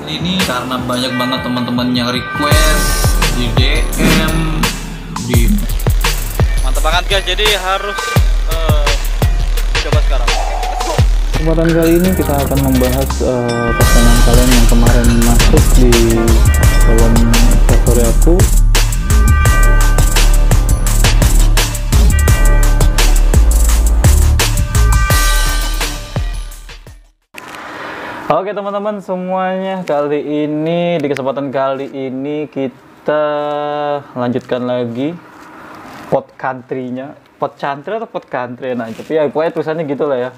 ini karena banyak banget teman-teman yang request di DM di mantap banget guys, jadi harus coba sekarang. Kesempatan kali ini kita akan membahas pertanyaan kalian yang kemarin masuk di kolom story aku. Oke teman-teman semuanya, di kesempatan kali ini kita lanjutkan lagi pot country-nya. Pot country atau pot country nah, tapi ya pokoknya tulisannya gitu lah ya.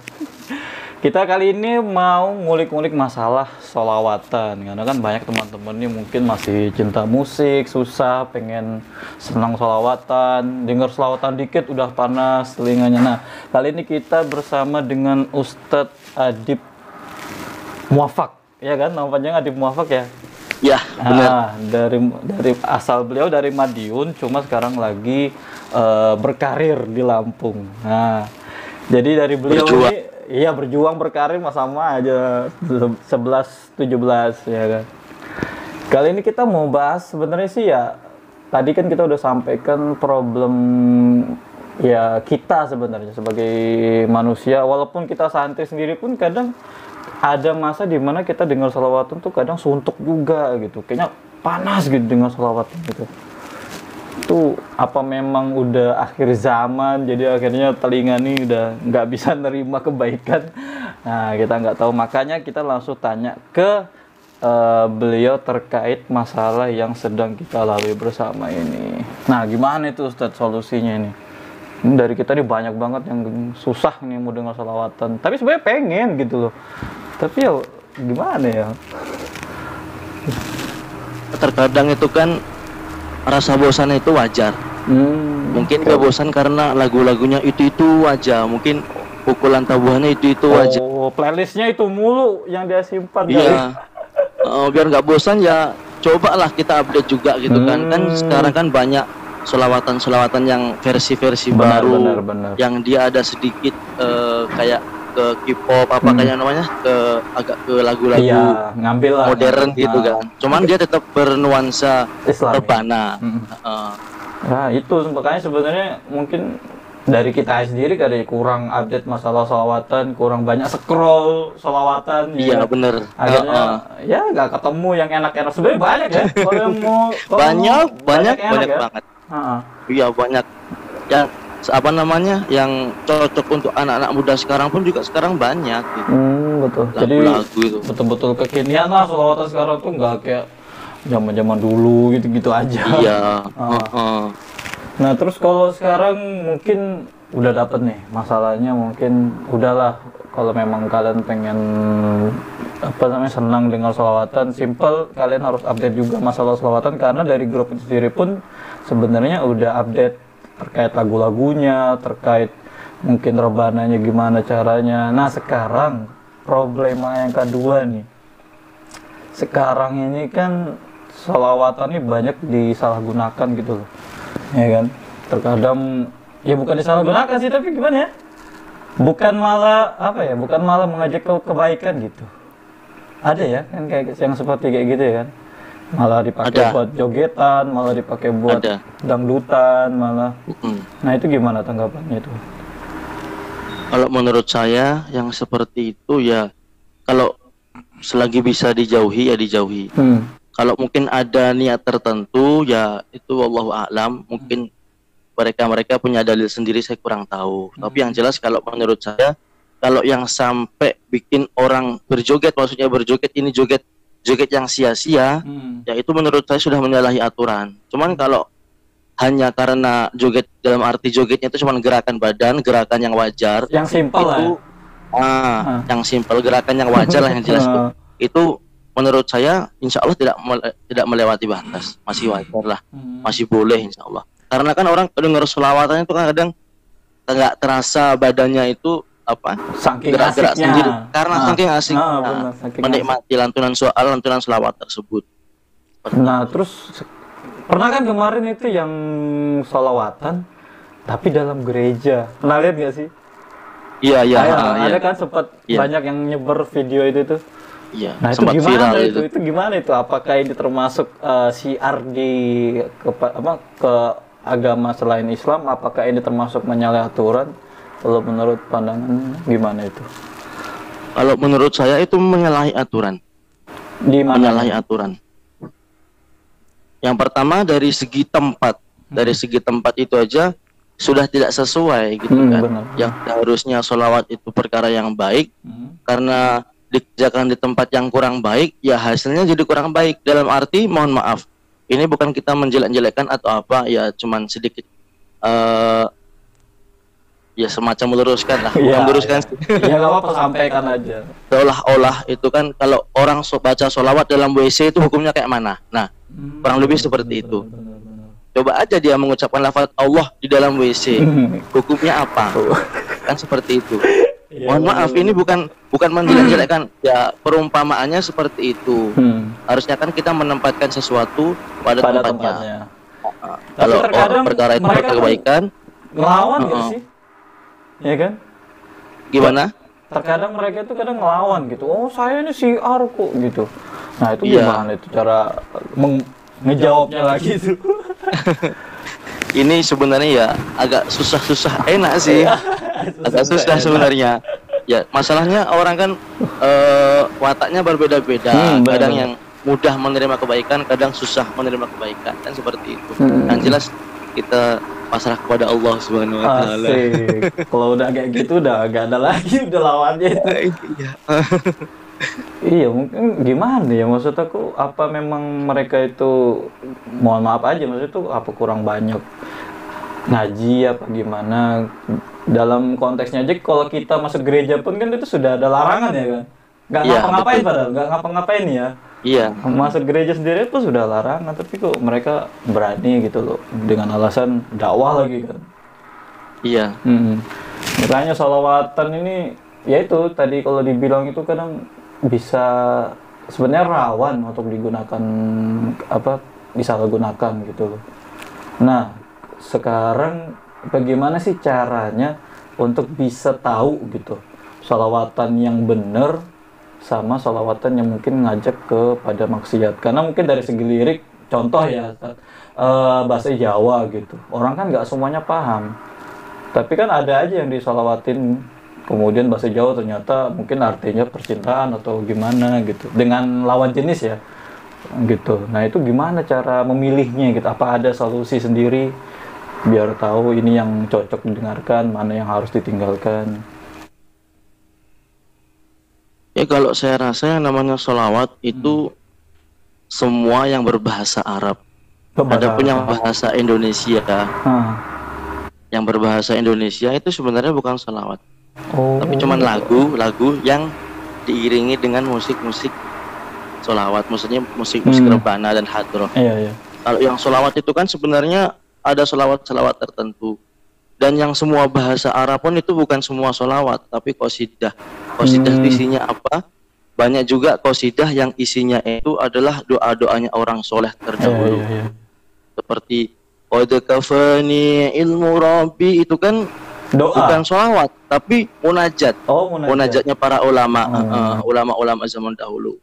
Kita kali ini mau ngulik-ngulik masalah sholawatan, karena kan banyak teman-teman nih mungkin masih cinta musik, susah, pengen senang sholawatan, dengar sholawatan dikit udah panas telinganya. Nah, kali ini kita bersama dengan Ustadz Adib Muafak, ya kan? Nama panjang Adib Muafak ya? Ya, benar. Dari asal beliau dari Madiun, cuma sekarang lagi berkarir di Lampung. Nah, jadi dari beliau berjuang. ini, iya berjuang berkarir sama aja 11-17 ya kan. Kali ini kita mau bahas sebenarnya sih ya, tadi kan kita udah sampaikan problem ya kita sebenarnya sebagai manusia, walaupun kita santri sendiri pun kadang ada masa dimana kita dengar sholawatan tuh kadang suntuk juga gitu, kayaknya panas gitu dengar sholawatan gitu. Itu apa memang udah akhir zaman, jadi akhirnya telinga nih udah nggak bisa nerima kebaikan. Nah kita nggak tahu, makanya kita langsung tanya ke beliau terkait masalah yang sedang kita lalui bersama ini. Nah gimana itu Ustadz solusinya ini? Ini dari kita nih banyak banget yang susah nih mau dengar sholawatan, tapi sebenarnya pengen gitu loh. Tapi ya gimana ya? Terkadang itu kan rasa bosan itu wajar. Mungkin gak bosan karena lagu-lagunya itu aja. Mungkin pukulan tabuhannya itu aja. Oh, playlistnya itu mulu yang dia simpan. Iya. Biar nggak bosan ya cobalah kita update juga gitu kan. Kan sekarang kan banyak selawatan yang versi-versi baru. Benar. Yang dia ada sedikit kayak ke K-pop apa kayak namanya, agak ke lagu-lagu iya, ngambil lah, modern gitu kan. Cuman dia tetap bernuansa Islam. rebana. Nah itu makanya sebenarnya mungkin dari kita sendiri kali kurang update masalah sholawatan, kurang banyak scroll sholawatan. Iya ya. bener. Akhirnya ya nggak ketemu yang enak-enak. Sebenarnya banyak ya. Kalau yang mau banyak ya? banget. Iya banyak. Yang apa namanya yang cocok untuk anak-anak muda sekarang pun juga sekarang banyak gitu. Betul. Jadi itu betul-betul kekinian lah sholawatan sekarang tuh nggak kayak zaman-zaman dulu gitu-gitu aja. Iya. Nah terus kalau sekarang mungkin udah dapet nih masalahnya, mungkin udahlah kalau memang kalian pengen senang dengan sholawatan, simple kalian harus update juga masalah sholawatan, karena dari grup itu sendiri pun sebenarnya udah update terkait lagu-lagunya, terkait mungkin rebananya gimana caranya. Nah sekarang problema yang kedua nih, sekarang ini kan sholawatan ini banyak disalahgunakan gitu loh, ya kan. Terkadang ya bukan disalahgunakan sih, tapi gimana ya, bukan malah mengajak ke kebaikan gitu. Ada ya kan kayak yang seperti kayak gitu ya kan, malah dipakai buat jogetan, malah dipakai buat dangdutan malah. Nah itu gimana tanggapannya itu? Kalau menurut saya yang seperti itu ya, kalau selagi bisa dijauhi ya dijauhi. Kalau mungkin ada niat tertentu ya itu wallahu a'lam, mungkin mereka punya dalil sendiri, saya kurang tahu. Tapi yang jelas kalau menurut saya, kalau yang sampai bikin orang berjoget, maksudnya berjoget ini joget yang sia-sia, ya itu menurut saya sudah menyalahi aturan. Cuman kalau hanya karena joget dalam arti jogetnya itu cuma gerakan badan, gerakan yang wajar, yang simpel itu, yang simpel, gerakan yang wajar lah yang jelas itu menurut saya insya Allah tidak melewati batas, masih wajar lah, masih boleh insya Allah. Karena kan orang dengar sholawatan itu kan kadang nggak terasa badannya itu gerak-gerak sendiri karena saking asik menikmati lantunan sholawat tersebut. Nah terus pernah kan kemarin itu yang sholawatan tapi dalam gereja, pernah lihat nggak sih? Iya. Ada kan sempat banyak yang nyebar video itu tuh. Iya, Nah itu sempat gimana viral itu? Itu gimana itu? Apakah ini termasuk syiar di ke agama selain Islam? Apakah ini termasuk menyalahi aturan? Kalau menurut pandangan gimana itu? Kalau menurut saya itu menyalahi aturan. Di mana? Menyalahi aturan. Yang pertama dari segi tempat. Dari segi tempat itu aja sudah tidak sesuai gitu kan. Benar. Yang harusnya sholawat itu perkara yang baik, karena dikerjakan di tempat yang kurang baik, ya hasilnya jadi kurang baik. Dalam arti, mohon maaf, ini bukan kita menjelek-jelekkan atau apa, ya cuman sedikit ya semacam meluruskan lah, bukan meluruskan. Ya nggak apa-apa, sampaikan aja. Seolah-olah itu kan kalau orang baca sholawat dalam WC itu hukumnya kayak mana? Nah, kurang lebih seperti itu. Coba aja dia mengucapkan lafaz Allah di dalam WC, hukumnya apa? Kan seperti itu. Mohon maaf, ini bukan menjelek-jelekkan, ya perumpamaannya seperti itu. Harusnya kan kita menempatkan sesuatu pada tempatnya. Kalau perkara itu kebaikan, ngelawan nggak sih? Ya kan? Gimana? Terkadang mereka itu kadang ngelawan gitu. Oh saya ini syiar kok gitu. Nah itu Iya. gimana itu cara ngejawabnya lagi itu? Ini sebenarnya ya agak susah-susah enak sih. Agak susah sebenarnya. Ya masalahnya orang kan wataknya berbeda-beda. Kadang yang mudah menerima kebaikan, kadang susah menerima kebaikan, kan seperti itu. Yang jelas kita pasrah kepada Allah Subhanahu wa taala. Asik. Kalau udah kayak gitu udah gak ada lagi, udah lawannya itu. Iya. Iya, mungkin gimana ya, maksud aku apa memang mereka itu, mohon maaf aja, maksud itu apa kurang banyak ngaji apa gimana. Dalam konteksnya aja kalau kita masuk gereja pun kan itu sudah ada larangan ya kan. Nggak Iya, ngapa-ngapain betul. padahal, nggak ngapa-ngapain ya. Iya. Masuk gereja sendiri itu sudah larangan, tapi kok mereka berani gitu loh dengan alasan dakwah lagi kan. Iya. Makanya sholawatan ini, ya itu tadi kalau dibilang itu kadang bisa sebenarnya rawan untuk digunakan disalahgunakan gitu loh. Nah, sekarang bagaimana sih caranya untuk bisa tahu gitu sholawatan yang benar sama sholawatan yang mungkin ngajak kepada maksiat? Karena mungkin dari segi lirik, contoh ya bahasa Jawa gitu, orang kan nggak semuanya paham, tapi kan ada aja yang disolawatin kemudian bahasa Jawa ternyata mungkin artinya percintaan atau gimana gitu dengan lawan jenis ya gitu. Nah itu gimana cara memilihnya gitu? Apa ada solusi sendiri biar tahu ini yang cocok didengarkan, mana yang harus ditinggalkan? Ya kalau saya rasa yang namanya sholawat itu semua yang berbahasa Arab. Adapun yang bahasa Indonesia, yang berbahasa Indonesia itu sebenarnya bukan sholawat. Tapi cuman lagu-lagu yang diiringi dengan musik-musik sholawat, maksudnya musik-musik rebana dan hadroh. Iya. Kalau yang sholawat itu kan sebenarnya ada sholawat-sholawat tertentu, dan yang semua bahasa Arab pun itu bukan semua sholawat, tapi qasidah. Qasidah isinya apa? Banyak juga qasidah yang isinya itu adalah doa-doanya orang soleh terdahulu. Iya. Seperti qad kafani ilmu rabbi, itu kan Doa. bukan sholawat tapi munajat. Munajat. Munajatnya para ulama, ulama-ulama zaman dahulu.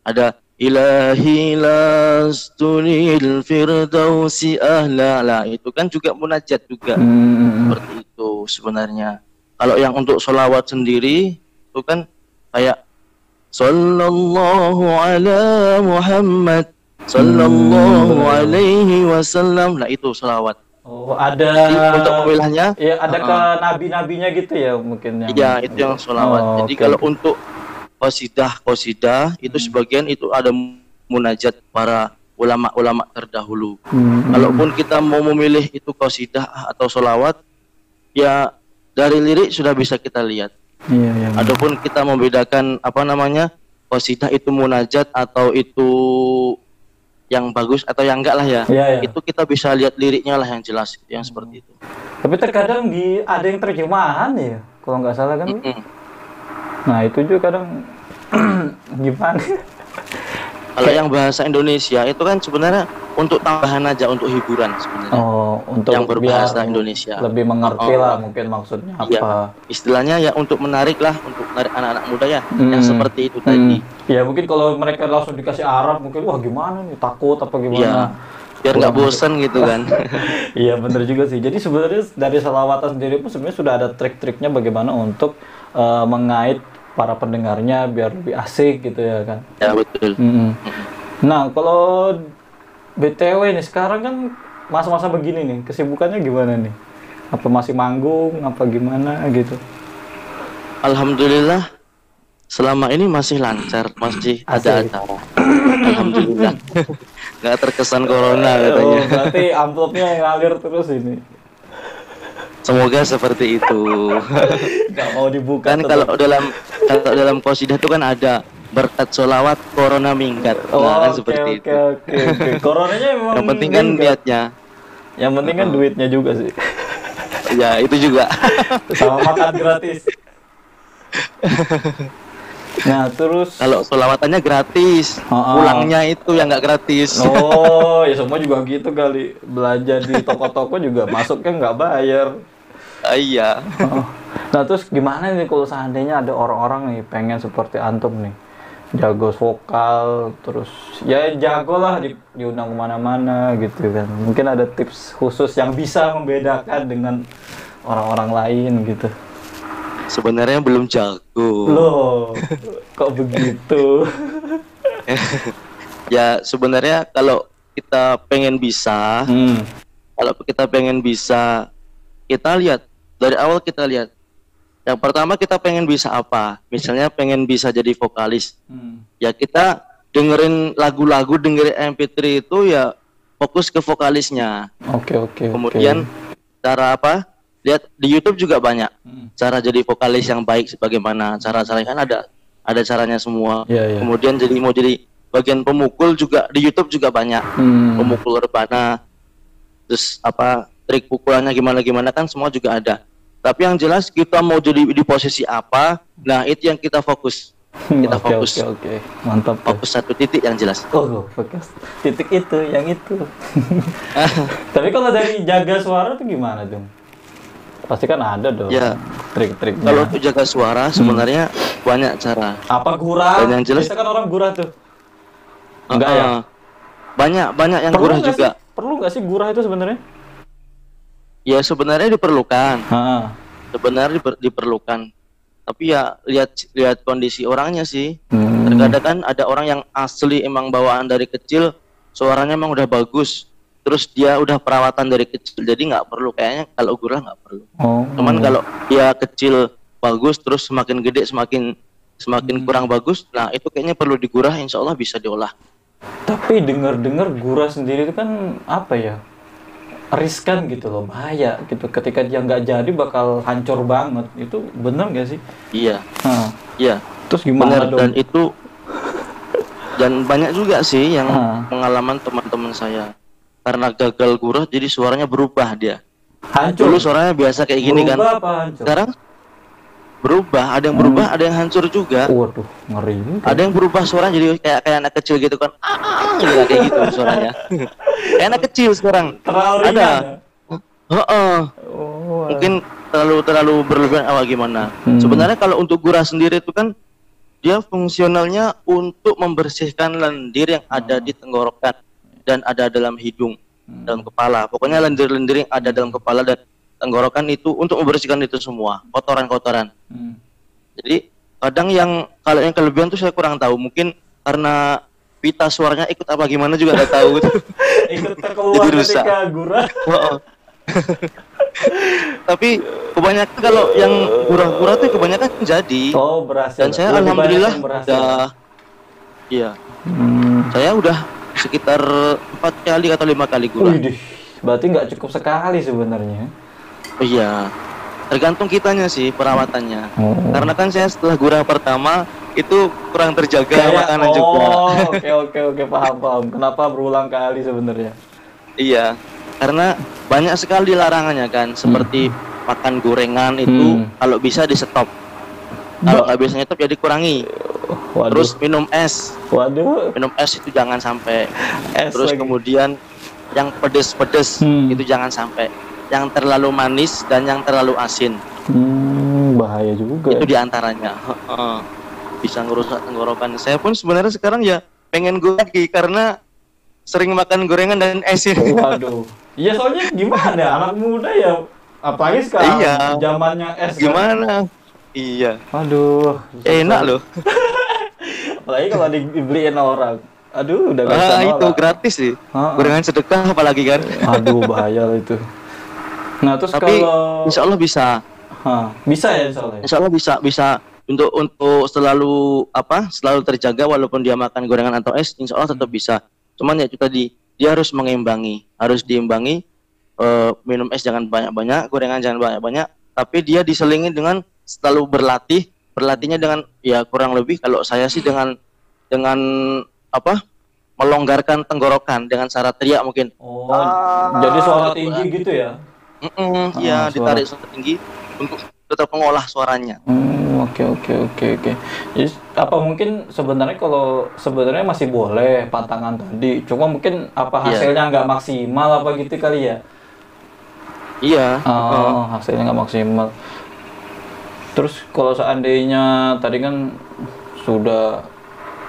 Ada ilahi lastunil firdausi ahla, lah itu kan juga munajat juga. Seperti itu sebenarnya. Kalau yang untuk sholawat sendiri itu kan kayak sallallahu ala Muhammad sallallahu alaihi wasallam, nah itu sholawat. Ada. Jadi, untuk pemilahnya Ya, ada ke nabi-nabinya gitu ya mungkin yang. iya, itu yang sholawat. Jadi kalau untuk qasidah itu sebagian itu ada munajat para ulama-ulama terdahulu. Kalaupun kita mau memilih itu qasidah atau sholawat, ya dari lirik sudah bisa kita lihat. Iya. Adapun kita membedakan qasidah itu munajat atau itu yang bagus atau yang enggak lah ya. Iya. Itu kita bisa lihat liriknya lah yang jelas, yang seperti itu. Tapi terkadang ada yang terjemahan ya, kalau nggak salah kan. Nah itu juga kadang gimana? Kalau yang bahasa Indonesia itu kan sebenarnya untuk tambahan aja, untuk hiburan sebenarnya. Oh, untuk yang berbahasa biar Indonesia. lebih mengerti lah mungkin maksudnya Iya, apa. istilahnya ya untuk menarik lah, untuk menarik anak-anak muda ya, yang seperti itu tadi. Ya mungkin kalau mereka langsung dikasih Arab mungkin wah gimana nih, takut apa Iya, gimana. biar nggak bosan gitu kan. Iya bener juga sih. Jadi sebenarnya dari selawatan sendiri pun sebenarnya sudah ada trik-triknya bagaimana untuk mengait para pendengarnya biar lebih asik gitu ya kan. Ya betul. Nah kalau BTW nih sekarang kan masa-masa begini nih, kesibukannya gimana nih? Apa masih manggung, apa gimana gitu? Alhamdulillah selama ini masih lancar, masih ada acara. Alhamdulillah. Nggak terkesan corona katanya. Oh, berarti amplopnya ngalir terus ini. Semoga seperti itu. Nggak mau dibuka. Kan kalau dalam qasidah itu kan ada berkat sholawat corona minggat. Nah, kan seperti itu. Oke. Coronanya memang Yang penting kan niatnya. Yang penting kan duitnya juga sih. Ya itu juga. Sama makan gratis. Nah terus Kalau sholawatannya gratis, pulangnya itu yang nggak gratis. oh ya semua juga gitu kali, belanja di toko-toko juga masuknya nggak bayar. Iya. Nah terus gimana nih kalau seandainya ada orang-orang nih pengen seperti antum nih, jago vokal, terus ya jago lah diundang kemana-mana gitu kan, mungkin ada tips khusus yang bisa membedakan dengan orang-orang lain gitu. Sebenarnya belum jago. Loh, kok begitu? Ya sebenarnya kalau kita pengen bisa, kita lihat dari awal, kita lihat. Yang pertama kita pengen bisa apa? Misalnya pengen bisa jadi vokalis. Ya kita dengerin lagu-lagu, dengerin MP3 itu ya fokus ke vokalisnya. Oke. Kemudian cara apa? Lihat di YouTube juga banyak cara jadi vokalis yang baik sebagaimana cara-cara, kan ada caranya semua. Kemudian mau jadi bagian pemukul juga di YouTube juga banyak. Pemukul rebana, terus apa trik pukulannya gimana kan semua juga ada. Tapi yang jelas kita mau jadi di posisi apa, nah itu yang kita fokus. Kita fokus. Oke. Mantap. Fokus satu titik yang jelas. Oh, fokus titik itu, yang itu. Tapi kalau dari jaga suara tuh gimana dong? Pasti kan ada dong Ya, trik-triknya. kalau untuk jaga suara sebenarnya banyak cara. Apa gurah? Dan yang jelas, bisa kan orang gurah tuh. Enggak ya? Banyak yang gurah juga. Perlu nggak sih gurah itu sebenarnya? Ya sebenarnya diperlukan. Sebenarnya diperlukan. Tapi ya lihat kondisi orangnya sih. Terkadang kan ada orang yang asli emang bawaan dari kecil, suaranya emang udah bagus. Terus dia udah perawatan dari kecil, jadi nggak perlu, kayaknya kalau gurah nggak perlu. Cuman kalau dia kecil bagus, terus semakin gede semakin kurang bagus, nah itu kayaknya perlu digurah, insya Allah bisa diolah. Tapi dengar gurah sendiri itu kan apa ya? Riskan gitu loh, bahaya gitu. Ketika dia nggak jadi bakal hancur banget. Itu benar nggak sih? Iya. Iya. Terus gimana bener, dong? Dan banyak juga sih yang pengalaman teman-teman saya. Karena gagal gurah jadi suaranya berubah dia. Hancur. Dulu suaranya biasa kayak gini kan. Berubah apa hancur? Sekarang berubah, ada yang berubah, ada yang hancur juga. Waduh, ngeri juga. Ada yang berubah suaranya jadi kayak anak kecil gitu kan. Gitu, kayak gitu suaranya. Kayak anak kecil sekarang. Terlalu ringan Ada. ya? Mungkin terlalu berlebihan apa gimana. Sebenarnya kalau untuk gurah sendiri itu kan dia fungsionalnya untuk membersihkan lendir yang ada di tenggorokan dan ada dalam hidung, dalam kepala. Pokoknya lendir-lendir yang ada dalam kepala dan tenggorokan itu untuk membersihkan itu semua, kotoran-kotoran. Jadi kadang kalau yang kelebihan tuh saya kurang tahu. Mungkin karena pita suaranya ikut apa gimana juga nggak tahu. Ikut keluar ketika gurah. Tapi kebanyakan kalau yang gurah-gurah tuh kebanyakan jadi. Oh, berhasil. Dan saya Lebih alhamdulillah banyak yang berhasil. udah, iya. Saya udah sekitar 4 kali atau 5 kali gurah. Widih, berarti nggak cukup sekali sebenarnya. Iya, tergantung kitanya sih perawatannya. Karena kan saya setelah gurah pertama itu kurang terjaga makanan juga. Oke, paham. Kenapa berulang kali sebenarnya? Iya, karena banyak sekali larangannya kan, seperti makan gorengan itu kalau bisa di stop. Kalau nggak bisa nyetop ya dikurangi. Waduh. Terus minum es. Waduh. Minum es itu jangan sampai. Es Terus lagi. kemudian yang pedes-pedes itu jangan sampai. Yang terlalu manis dan yang terlalu asin. Bahaya juga. Itu diantaranya. Bisa ngerusak tenggorokan. Saya pun sebenarnya sekarang ya pengen gue lagi karena sering makan gorengan dan es ini. Waduh. Iya soalnya gimana ya anak muda ya, apalagi sekarang Iya. zamannya es. Gimana? Iya. Aduh. Enak loh. Apalagi kalau dibeliin orang. Aduh, udah gak bisa Itu nolak. gratis sih. Ha-ha. Gorengan sedekah apalagi kan. Aduh, bahaya lah itu. Nah, terus Tapi kalau insya Allah bisa. bisa ya insya Allah. Insya Allah bisa untuk selalu terjaga walaupun dia makan gorengan atau es, insya Allah tetap bisa. Cuman ya itu tadi, dia harus harus diimbangi. Minum es jangan banyak-banyak, gorengan jangan banyak-banyak, tapi dia diselingi dengan selalu berlatihnya dengan ya kurang lebih kalau saya sih dengan melonggarkan tenggorokan dengan cara teriak mungkin. Oh, jadi suara tinggi gitu ya? Iya, ditarik suara tinggi untuk tetap mengolah suaranya. Oke. Jadi apa mungkin sebenarnya kalau sebenarnya masih boleh pantangan tadi, cuma mungkin apa hasilnya nggak maksimal apa gitu kali ya? Iya. Hasilnya nggak maksimal. Terus kalau seandainya tadi kan sudah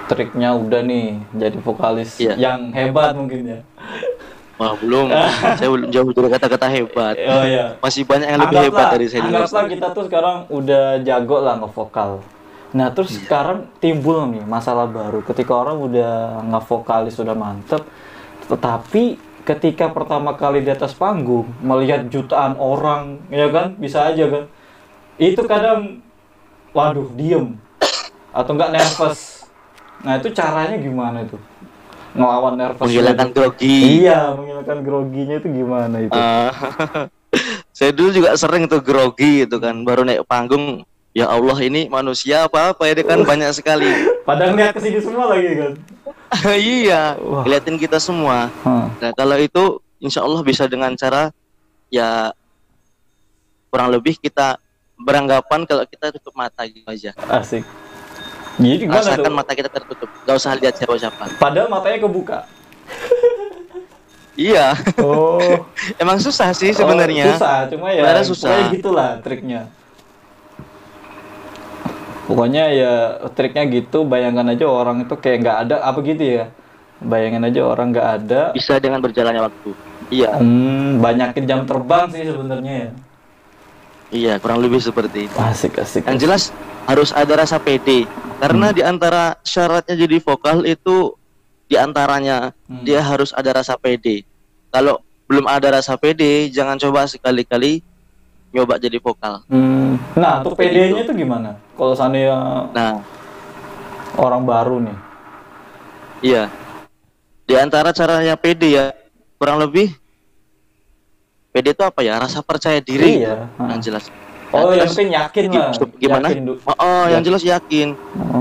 triknya udah nih jadi vokalis yang hebat mungkin ya. Wah, belum. Saya belum jauh dari kata-kata hebat. Oh iya. Masih banyak yang lebih hebat dari saya. Anggaplah kita tuh sekarang udah jago lah ngevokal. Nah, terus sekarang timbul nih masalah baru ketika orang udah ngevokalis sudah mantep, tetapi ketika pertama kali di atas panggung melihat jutaan orang, ya kan, bisa aja kan. Itu kadang waduh, diem atau enggak nervous. Nah, itu caranya gimana itu? Ngelawan nervous. Menghilangkan grogi. Iya, menghilangkan groginya itu gimana itu? Saya dulu juga sering tuh grogi gitu kan, baru naik panggung. Ya Allah, ini manusia apa ya kan banyak sekali. Padahal lihat ke sini semua lagi kan. Iya, ngeliatin kita semua. Nah, kalau itu insya Allah bisa dengan cara ya kurang lebih kita beranggapan kalau kita tutup mata gitu aja. Asik. Jadi gimana rasakan tuh? mata kita tertutup, gak usah lihat siapa-siapa. Padahal matanya kebuka. Iya. Oh. Emang susah sih sebenarnya. Susah, cuma ya sebenarnya susah. Pokoknya gitulah triknya. Pokoknya ya triknya gitu, bayangkan aja orang itu kayak nggak ada apa gitu ya. Bayangin aja orang nggak ada. Bisa dengan berjalannya waktu. Iya. Banyakin jam terbang sih sebenarnya ya. Iya, kurang lebih seperti itu. Asik. Yang jelas harus ada rasa pede. Karena di antara syaratnya jadi vokal itu di antaranya dia harus ada rasa pede. Kalau belum ada rasa pede, jangan coba sekali-kali nyoba jadi vokal. Nah, untuk PD-nya itu gimana? Kalau seandainya orang baru nih. Iya. Di antara caranya pede ya, kurang lebih pede itu apa ya? Rasa percaya diri. Iya. Yang jelas. Yang penting yakin lah. Gimana? Yang jelas yakin.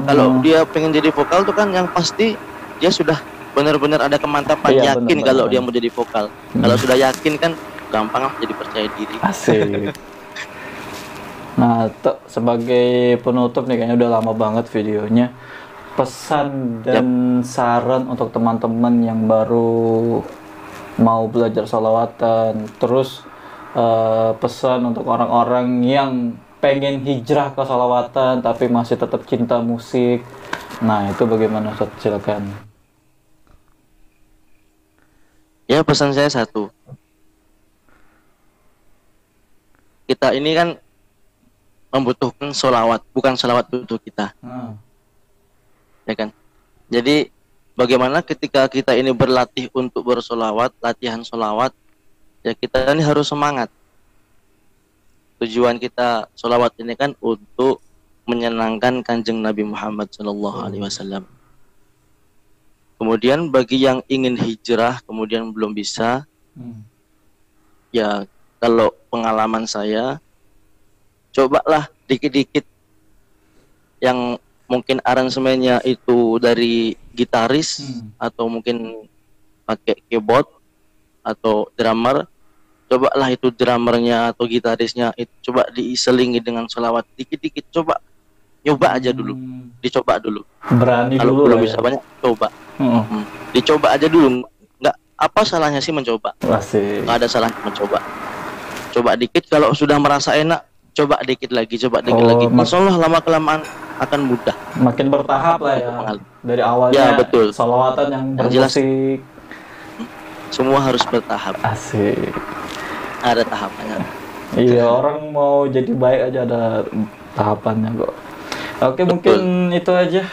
Kalau dia pengen jadi vokal tuh kan yang pasti dia sudah benar-benar ada kemantapan, yakin kalau dia mau jadi vokal. Kalau sudah yakin kan gampang jadi percaya diri. Asik. Nah, sebagai penutup nih, kayaknya udah lama banget videonya. Pesan dan saran untuk teman-teman yang baru mau belajar sholawatan, terus pesan untuk orang-orang yang pengen hijrah ke sholawatan tapi masih tetap cinta musik. Nah, itu bagaimana, Ustaz? Silakan. Ya, pesan saya satu. Kita ini kan membutuhkan sholawat, bukan sholawat untuk kita. Ya kan? Jadi bagaimana ketika kita ini berlatih untuk bersolawat, latihan solawat, ya kita ini harus semangat. Tujuan kita solawat ini kan untuk menyenangkan Kanjeng Nabi Muhammad SAW. Kemudian bagi yang ingin hijrah kemudian belum bisa, ya kalau pengalaman saya, cobalah dikit-dikit yang mungkin aransemennya itu dari gitaris atau mungkin pakai keyboard atau drummer. Cobalah itu drummernya atau gitarisnya itu coba diselingi dengan sholawat dikit-dikit, coba nyoba aja dulu, dicoba dulu. Berani Kalau dulu belum lah bisa ya. banyak, coba. Heeh. Dicoba aja dulu. Nggak apa salahnya sih mencoba? Asik. Nggak ada salahnya mencoba. Coba dikit, kalau sudah merasa enak, coba dikit lagi, coba dikit Oh, lagi. Insya Allah lama kelamaan akan mudah. Makin bertahap lah ya. Dari awalnya Ya, betul. sholawatan yang Yang jelas. bermusik. Semua harus bertahap. Asik. Ada tahapannya. Iya, orang mau jadi baik aja ada tahapannya kok. Oke, Betul. mungkin itu aja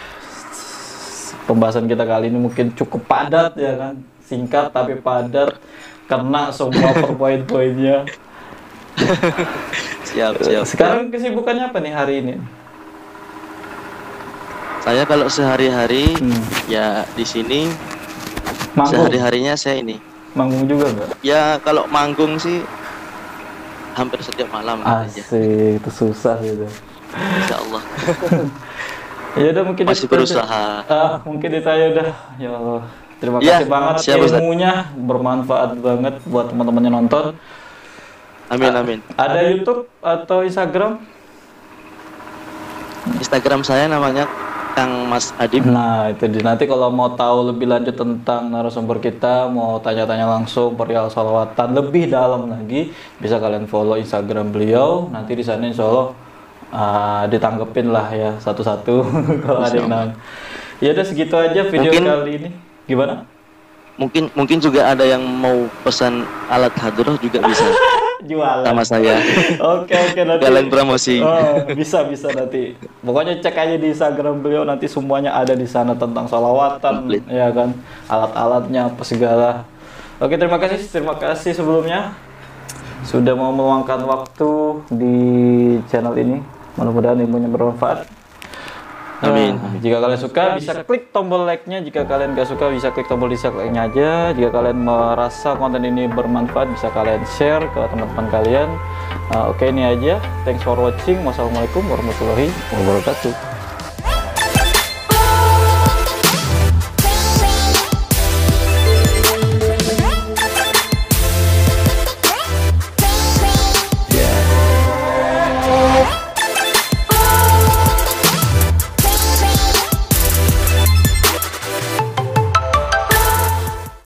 pembahasan kita kali ini, mungkin cukup padat ya kan. Singkat tapi padat, kena semua per poin-poinnya. Siap, siap. Sekarang kesibukannya apa nih hari ini? Saya kalau sehari-hari Hmm. ya di sini Manggung, sehari-harinya saya ini. manggung juga nggak? Ya kalau manggung sih hampir setiap malam aja. Asik, itu susah gitu. Insya Allah. Ya udah, mungkin Masih itu aja. berusaha. Mungkin itu aja udah. Ya Allah. Terima Ya, kasih banget siap, Ustaz. ilmunya, bermanfaat banget buat teman-teman yang nonton. Amin, amin. Ada YouTube atau Instagram? Instagram saya namanya Kang Mas Adib. Nah, itu nanti kalau mau tahu lebih lanjut tentang narasumber kita, mau tanya-tanya langsung perihal sholawatan lebih dalam lagi, bisa kalian follow Instagram beliau. Nanti di sana insya Allah ditanggepin lah ya satu-satu kalau ada yang nanya. Ya udah, segitu aja video Mungkin- kali ini. Gimana? Mungkin juga ada yang mau pesan alat hadroh juga bisa Jualan. sama saya. Oke, nanti. Kalian promosi. Oh, bisa nanti. Pokoknya cek aja di Instagram beliau, nanti semuanya ada di sana tentang sholawatan, Komplit. ya kan, alat-alatnya apa segala. Oke, terima kasih sebelumnya sudah mau meluangkan waktu di channel ini. Mudah-mudahan ilmunya bermanfaat. Amin. Jika kalian suka bisa klik tombol like-nya, jika kalian gak suka bisa klik tombol dislike-nya aja. Jika kalian merasa konten ini bermanfaat bisa kalian share ke teman-teman kalian. Oke, ini aja. Thanks for watching. Wassalamualaikum warahmatullahi wabarakatuh.